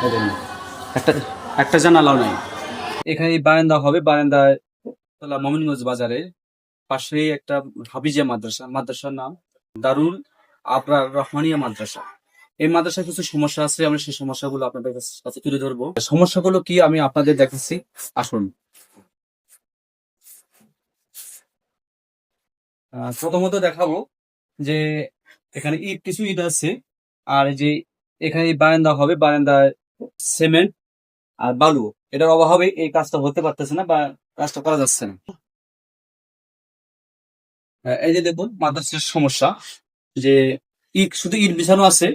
দেখেন, একটা একটা জানালাও নাই। এখানে বারান্দা হবে, বারান্দায় মমিনগঞ্জ বাজারে পাশেই একটা হাফিজিয়া মাদ্রাসা, মাদ্রাসার নাম দারুল আবরার রহমানিয়া মাদ্রাসা। এই মাদ্রাসায় কিছু সমস্যা আছে, আমরা সেই সমস্যাগুলো আপনাদের কাছে তুলে ধরবো। সমস্যাগুলো কি আমি আপনাদের দেখাচ্ছি, আসুন। প্রথমত দেখাবো যে এখানে কিছু ইট আছে, আর এই যে এখানে বারান্দা হবে, বারান্দায় সিমেন্ট আর বালু, এটার অভাবে এই কাজটা হতে পারতেছে না বা কাজটা করা যাচ্ছে না। এই যে দেখুন মাদ্রাসার সমস্যা, যে শুধু ইট বিছানো আছে,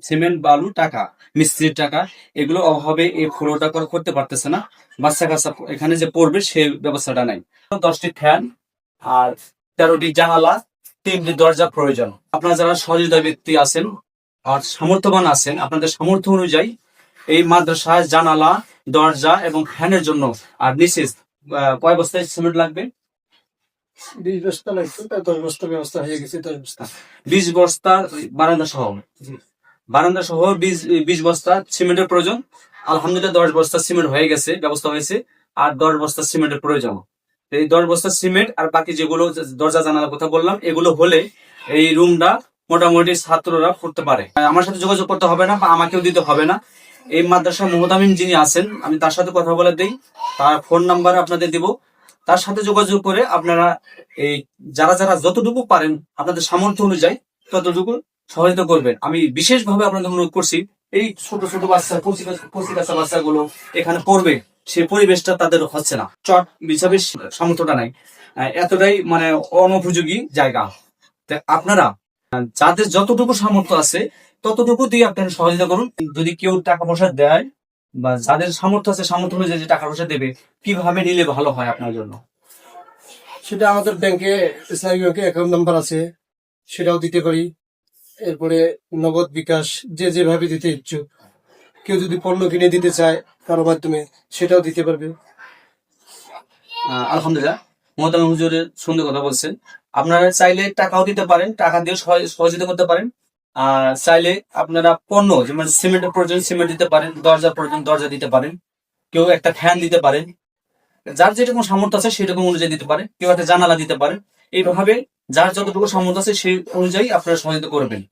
সিমেন্ট বালু টাকা, মিস্ত্রির টাকা, এগুলো অভাবে এই ফ্লোরটা করতে পারতেছে না। বাচ্চা কাচ্চা এখানে যে পড়বে সে ব্যবস্থাটা নাই। 10টি ফ্যান আর 13টি জানালা, 3টি দরজা প্রয়োজন। আপনারা যারা সহযোগিতা ব্যক্তি আছেন আর সামর্থ্যবান আছেন, আপনাদের সামর্থ্য অনুযায়ী এই মাদ্রাসায় জানালা, দরজা এবং ফ্যানের জন্য আর নিচে কয় বস্তায় সিমেন্ট লাগবে? 20 বস্তা লাগতো, 10 বস্তা ব্যবস্থা হয়ে গেছে, 10 বস্তা। 20 বস্তা বারান্দা সহ, বারান্দা সহ 20 বস্তা সিমেন্টের প্রয়োজন। আলহামদুলিল্লাহ 10 বস্তা সিমেন্ট হয়ে গেছে, ব্যবস্থা হয়েছে। আর 10 বস্তা সিমেন্টের প্রয়োজন। এই 10 বস্তা সিমেন্ট আর বাকি যেগুলো দরজা জানালার কথা বললাম, এগুলো হলে এই রুমটা মোটামুটি ছাত্ররা পড়তে পারে। আমার সাথে যোগাযোগ করতে হবে না বা আমাকেও দিতে হবে না। এই মাদ্রাসা মুহতামিম যিনি আছেন, আমি তার সাথে কথা বলে দিই, তার ফোন নাম্বার আপনাদের দিব। তার সাথে যোগাযোগ করে আপনারা এই যারা যারা যতটুকু পারেন আপনাদের সামর্থ্য অনুযায়ী ততটুকু সহযোগিতা করবেন। আমি বিশেষভাবে আপনাদের অনুরোধ করছি, এই ছোট ছোট বাচ্চা, কচি কাঁচা বাচ্চাগুলো এখানে পড়বে, সেই পরিবেশটা তাদের হচ্ছে না, চট বিছাবে সামর্থ্যটা নাই, এতটাই মানে অনুপযোগী জায়গা। আপনারা যাদের যতটুকু সামর্থ্য আছে ততটুকু দিয়ে আপনারা সহযোগিতা করুন। যদি কেউ টাকা পয়সা দেয় বা যাদের সামর্থ্য আছে, সামর্থ্য অনুযায়ী যে টাকা পয়সা দেবে, কিভাবে নিলে ভালো হয় আপনার জন্য? সেটা আমাদের ব্যাংকে, ইসলামী ব্যাংকে অ্যাকাউন্ট নাম্বার আছে, সেটাও দিতে পারি। এরপরে নগদ বিকাশ, যে যেভাবে দিতে ইচ্ছুক, কেউ যদি পণ্য কিনে দিতে চায় কারো মাধ্যমে, সেটাও দিতে পারবে। আলহামদুলিল্লাহ, মোহতামিম হুজুরের সুন্দর কথা বলছেন। আপনারা চাইলে টাকাও দিতে পারেন, টাকা দিয়ে সহযোগিতা করতে পারেন। আর চাইলে আপনারা পণ্য, যেমন সিমেন্টের প্রয়োজন সিমেন্ট দিতে পারেন, দরজার প্রয়োজন দরজা দিতে পারেন, কেউ একটা ফ্যান দিতে পারেন, যার যেরকম সামর্থ্য আছে সেরকম অনুযায়ী দিতে পারে, কেউ একটা জানালা দিতে পারে। এইভাবে যার যতটুকু সামর্থ্য আছে সেই অনুযায়ী আপনারা সহযোগিতা করবেন।